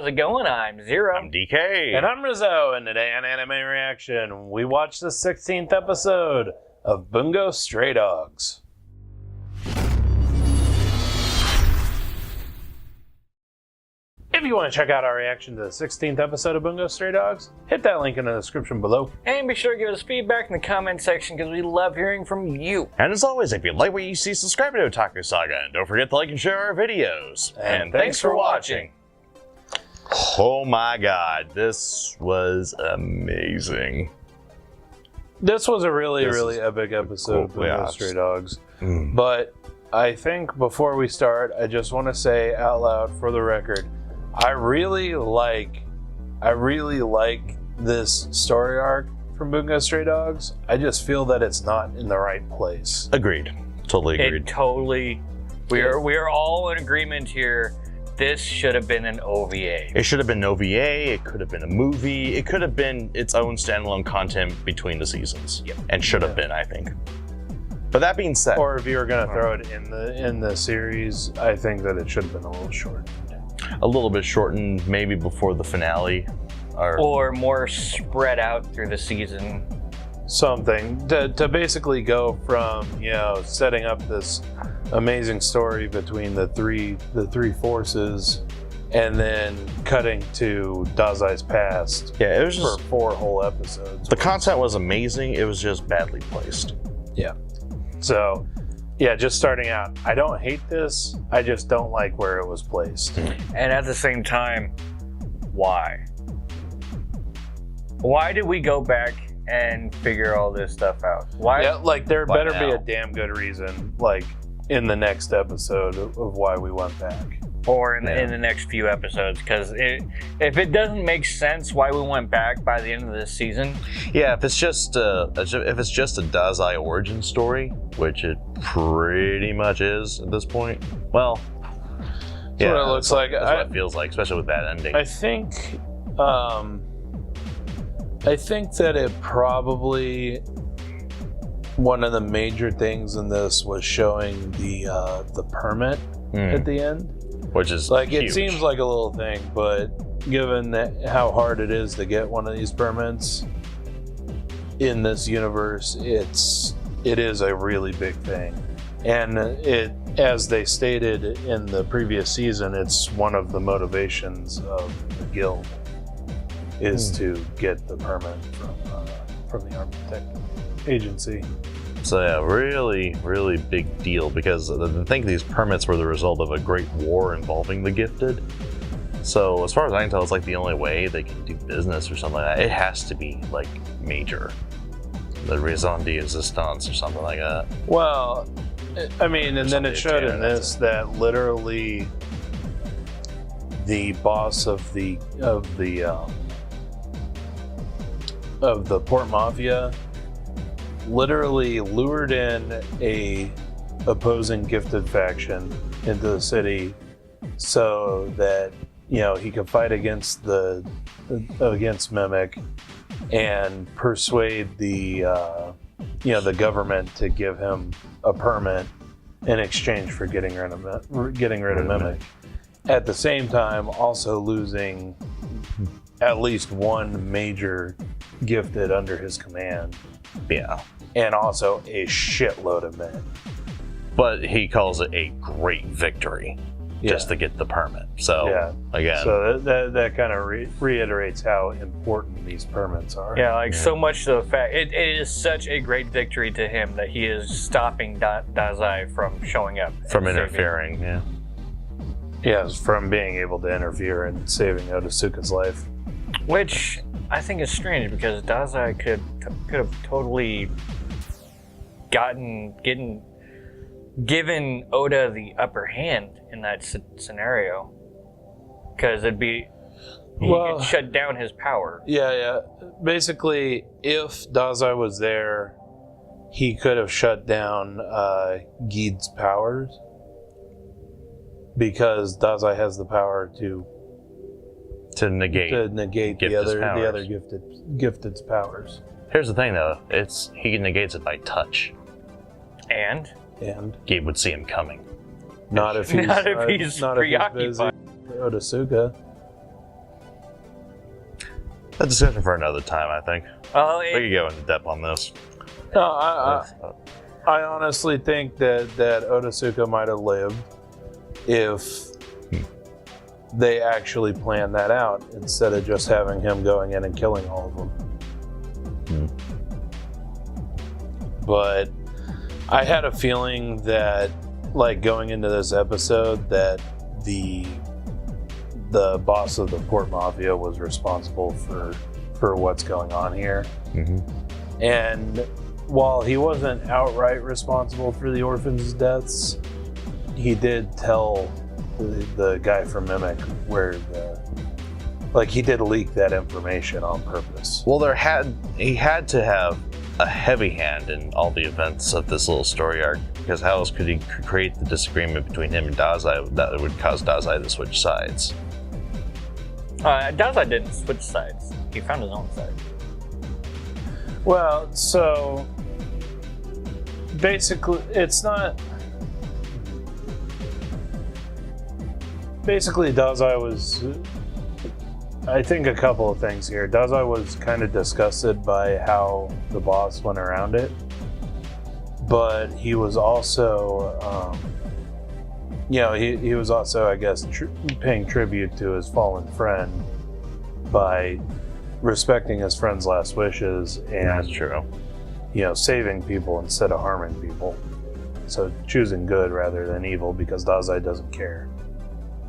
how's it going? I'm Zero. I'm DK. And I'm Rizzo, and today on Anime Reaction, we watched the 16th episode of Bungou Stray Dogs. If you want to check out our reaction to the 16th episode of Bungou Stray Dogs, hit that link in the description below. And be sure to give us feedback in the comment section because we love hearing from you. And as always, if you like what you see, subscribe to Otaku Saga, and don't forget to like and share our videos. And thanks for watching. Oh my god, this was amazing. This was a really epic episode of Bungou Stray Dogs. But I think before we start, I just want to say out loud for the record, I really like this story arc from Bungou Stray Dogs. I just feel that it's not in the right place. Agreed. Totally agreed. We are all in agreement here. This should have been an OVA. It should have been an OVA, it could have been a movie, it could have been its own standalone content between the seasons. Yep. And should have been, I think. But that being said... Or if you were going to throw it in the series, I think that it should have been a little short. A little bit shortened, maybe before the finale. Or more spread out through the season. Something to basically go from, you know, setting up this amazing story between the three forces and then cutting to Dazai's past. Yeah, it was just for 4 whole episodes. The content was amazing, it was just badly placed. Yeah. So, yeah, just starting out, I don't hate this, I just don't like where it was placed. And at the same time, why? Why did we go back and figure all this stuff out? Why? Yeah, like there better now? be a damn good reason, like in the next episode of why we went back. Or in the next few episodes, because if it doesn't make sense why we went back by the end of this season. Yeah, if it's just a Dazai origin story, which it pretty much is at this point. Well, yeah, what it looks like. That's what it feels like, especially with that ending. I think that it probably, one of the major things in this was showing the permit at the end. Which is like huge. It seems like a little thing, but given how hard it is to get one of these permits in this universe, it is a really big thing. And it, as they stated in the previous season, it's one of the motivations of the guild is to get the permit from the Architect Agency. So yeah, really big deal, because I think these permits were the result of a great war involving the gifted. So as far as I can tell, it's like the only way they can do business or something like that. It has to be like major. The raison d'existence or something like that. Well, I mean, and then it showed in this that literally the boss of the Port Mafia literally lured in a opposing gifted faction into the city so that, you know, he could fight against Mimic and persuade the the government to give him a permit in exchange for getting rid of Mimic. At the same time, also losing at least one major gifted under his command. Yeah. And also a shitload of men. But he calls it a great victory just to get the permit. So, again. So that kind of reiterates how important these permits are. Yeah, like so much to the fact, it is such a great victory to him that he is stopping Dazai from showing up. From interfering, yeah. Yes, from being able to interfere and saving Otasuka's life. Which I think is strange because Dazai could have totally given Oda the upper hand in that scenario, because he could shut down his power. Yeah. Basically, if Dazai was there, he could have shut down Geed's powers, because Dazai has the power to negate the other gifted's powers. Here's the thing, though: he negates it by touch. And Gabe would see him coming. Not if he's preoccupied. busy with Otasuka. A discussion for another time, I think. Oh, We could go into depth on this. No, I honestly think that Otasuka might have lived if they actually planned that out instead of just having him going in and killing all of them. But I had a feeling that, like, going into this episode, that the boss of the Port Mafia was responsible for what's going on here. And while he wasn't outright responsible for the orphans' deaths, he did tell the guy from Mimic where he did leak that information on purpose. Well, he had to have a heavy hand in all the events of this little story arc, because how else could he create the disagreement between him and Dazai that would cause Dazai to switch sides? Dazai didn't switch sides. He found his own side. Well, so basically, it's not. Basically, Dazai was. I think a couple of things here. Dazai was kind of disgusted by how the boss went around it, but he was also, he was also, I guess, paying tribute to his fallen friend by respecting his friend's last wishes and, That's true. Saving people instead of harming people. So choosing good rather than evil, because Dazai doesn't care.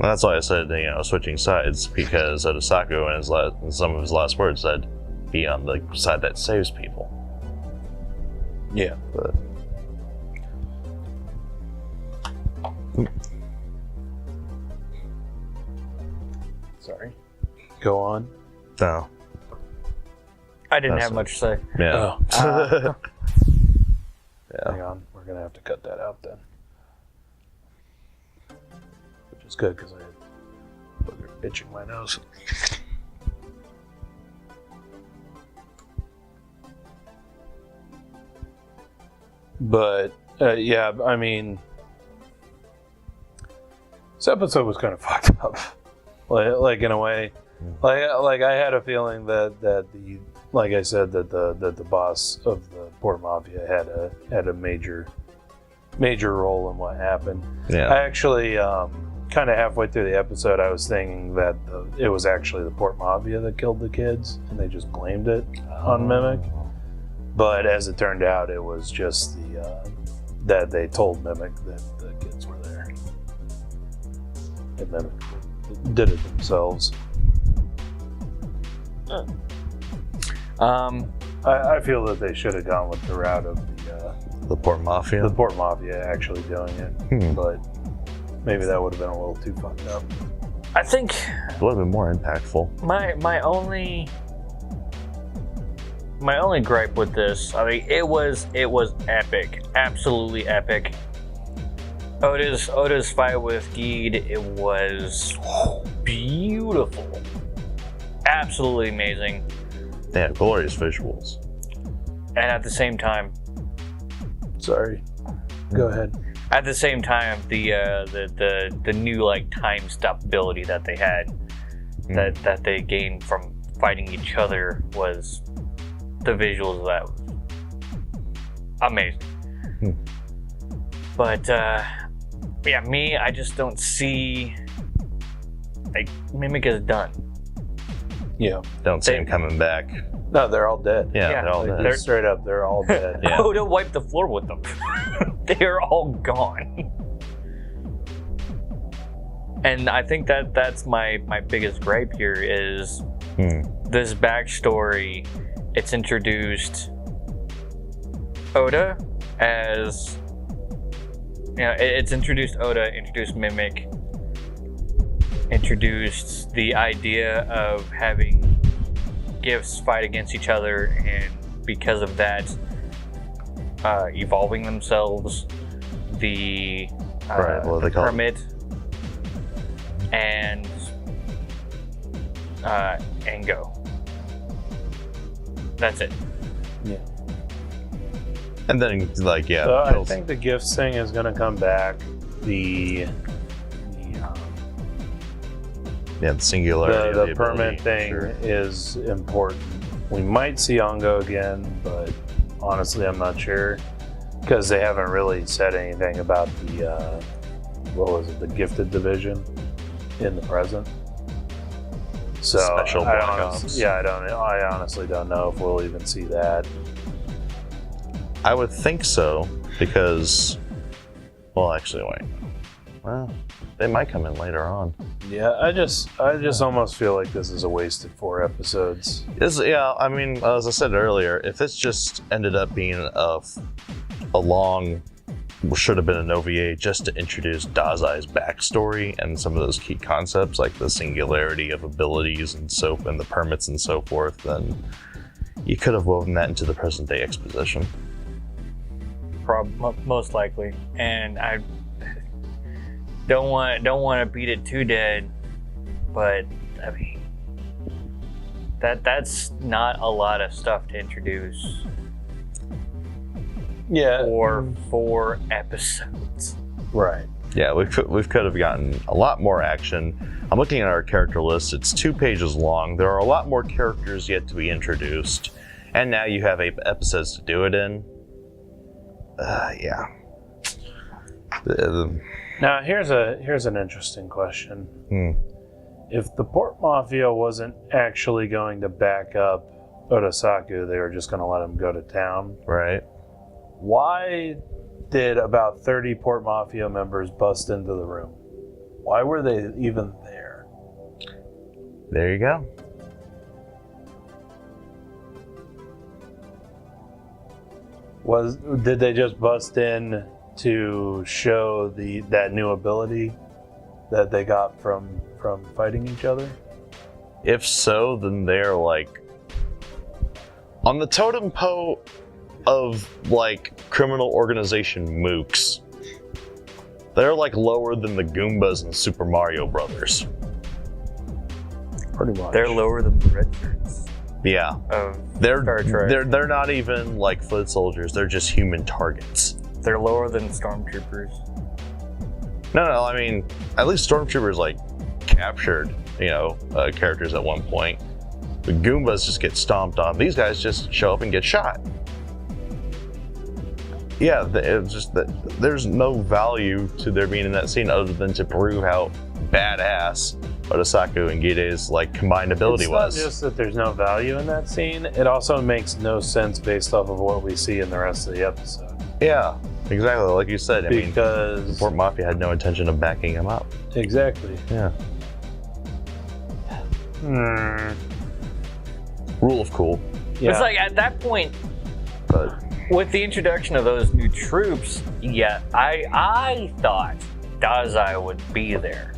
Well, that's why I said, switching sides, because Otasaku in some of his last words said, be on the side that saves people. Yeah. But Sorry. Go on. no. I didn't That's have much to say. Yeah. Hang Yeah. on. We're going to have to cut that out then. Which is good, because I had booger itching my nose. But, yeah, I mean, this episode was kind of fucked up. Like in a way. Like I had a feeling that the, like I said, that the boss of the Port Mafia had a major role in what happened. Yeah. I actually, kind of halfway through the episode, I was thinking that it was actually the Port Mafia that killed the kids, and they just blamed it on Mimic. But as it turned out, it was just that they told Mimic that the kids were there. And Mimic did it themselves. I feel that they should have gone with the route of The Port Mafia. the Port Mafia actually doing it, but maybe that would have been a little too fucked up. I think It would have been more impactful. my only gripe with this, I mean, it was epic, absolutely epic. Oda's fight with Geed, it was beautiful, absolutely amazing, They had glorious visuals. and at the same time, Sorry. Go ahead. At the same time, the new like time stop ability that they had, that they gained from fighting each other, was the visuals of that was amazing. But yeah, I just don't see, like, Mimic is done. Yeah. Don't see him coming back. No, they're all dead. Yeah, Yeah, they're all Like, dead. they're straight up, they're all dead. Yeah. Oda wiped the floor with them. They're all gone. And I think that's my biggest gripe here is this backstory. It's introduced Oda as, it's introduced Oda, introduced Mimic, introduced the idea of having gifts fight against each other, and because of that, evolving themselves. The Right, what do they call it? Hermit and Engo. That's it. Yeah. And then, like, yeah, So I kills. think the gifts thing is going to come back. Yeah, the singularity of The the permit ability, thing sure. is important. We might see Ongo again, but honestly, I'm not sure because they haven't really said anything about the the gifted division in the present. So Special Black Ops. I honestly don't know if we'll even see that. I would think so, because, well, actually, wait. Well, they might come in later on. Yeah, I just almost feel like this is a wasted 4 episodes. I mean, as I said earlier, if this just ended up being a long, should have been an OVA just to introduce Dazai's backstory and some of those key concepts like the singularity of abilities and the permits and so forth, then you could have woven that into the present day exposition. Most likely, and I don't want to beat it too dead, but I mean that's not a lot of stuff to introduce. Yeah, for 4 episodes. Right. Yeah, we could have gotten a lot more action. I'm looking at our character list. It's 2 pages long. There are a lot more characters yet to be introduced, and now you have 8 episodes to do it in. Yeah. Now here's an interesting question. If the Port Mafia wasn't actually going to back up Otasaku, they were just going to let him go to town. Right. Why did about 30 Port Mafia members bust into the room? Why were they even there? There you go. Did they just bust in to show that new ability that they got from fighting each other? If so, then they're like on the totem pole of like criminal organization mooks. They're like lower than the Goombas in Super Mario Brothers. Pretty much. They're lower than the red shirts. Yeah. They're not even like foot soldiers. They're just human targets. They're lower than stormtroopers. No. I mean, at least stormtroopers like captured, characters at one point. The Goombas just get stomped on. These guys just show up and get shot. Yeah, it's just that there's no value to their being in that scene other than to prove how badass Otasaku and Gide's like combined ability was. It's not just that there's no value in that scene, it also makes no sense based off of what we see in the rest of the episode. Yeah, exactly. Like you said, because the Port Mafia had no intention of backing him up. Exactly. Yeah. Rule of cool. Yeah. It's like at that point, but with the introduction of those new troops, yeah, I thought Dazai would be there.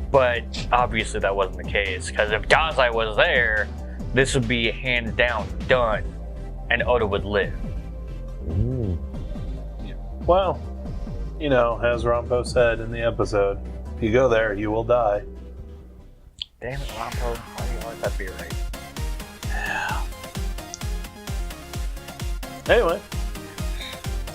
But obviously that wasn't the case, because if Dazai was there, this would be hands down done, and Oda would live. Well, as Rampo said in the episode, if you go there, you will die. Damn it, Rampo. Why do you always have to be right? Anyway.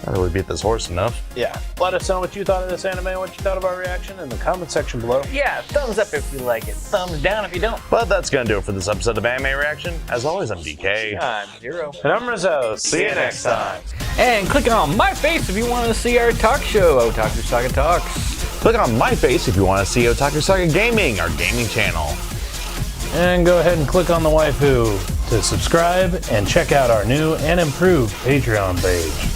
Now that we beat this horse enough. Yeah. Let us know what you thought of this anime and what you thought of our reaction in the comment section below. Yeah, thumbs up if you like it. Thumbs down if you don't. But that's going to do it for this episode of Anime Reaction. As always, I'm DK. I'm Zero. And I'm Rizzo. See you next time. And click on my face if you want to see our talk show, Otaku Saga Talks. Click on my face if you want to see Otaku Saga Gaming, our gaming channel. And go ahead and click on the waifu to subscribe and check out our new and improved Patreon page.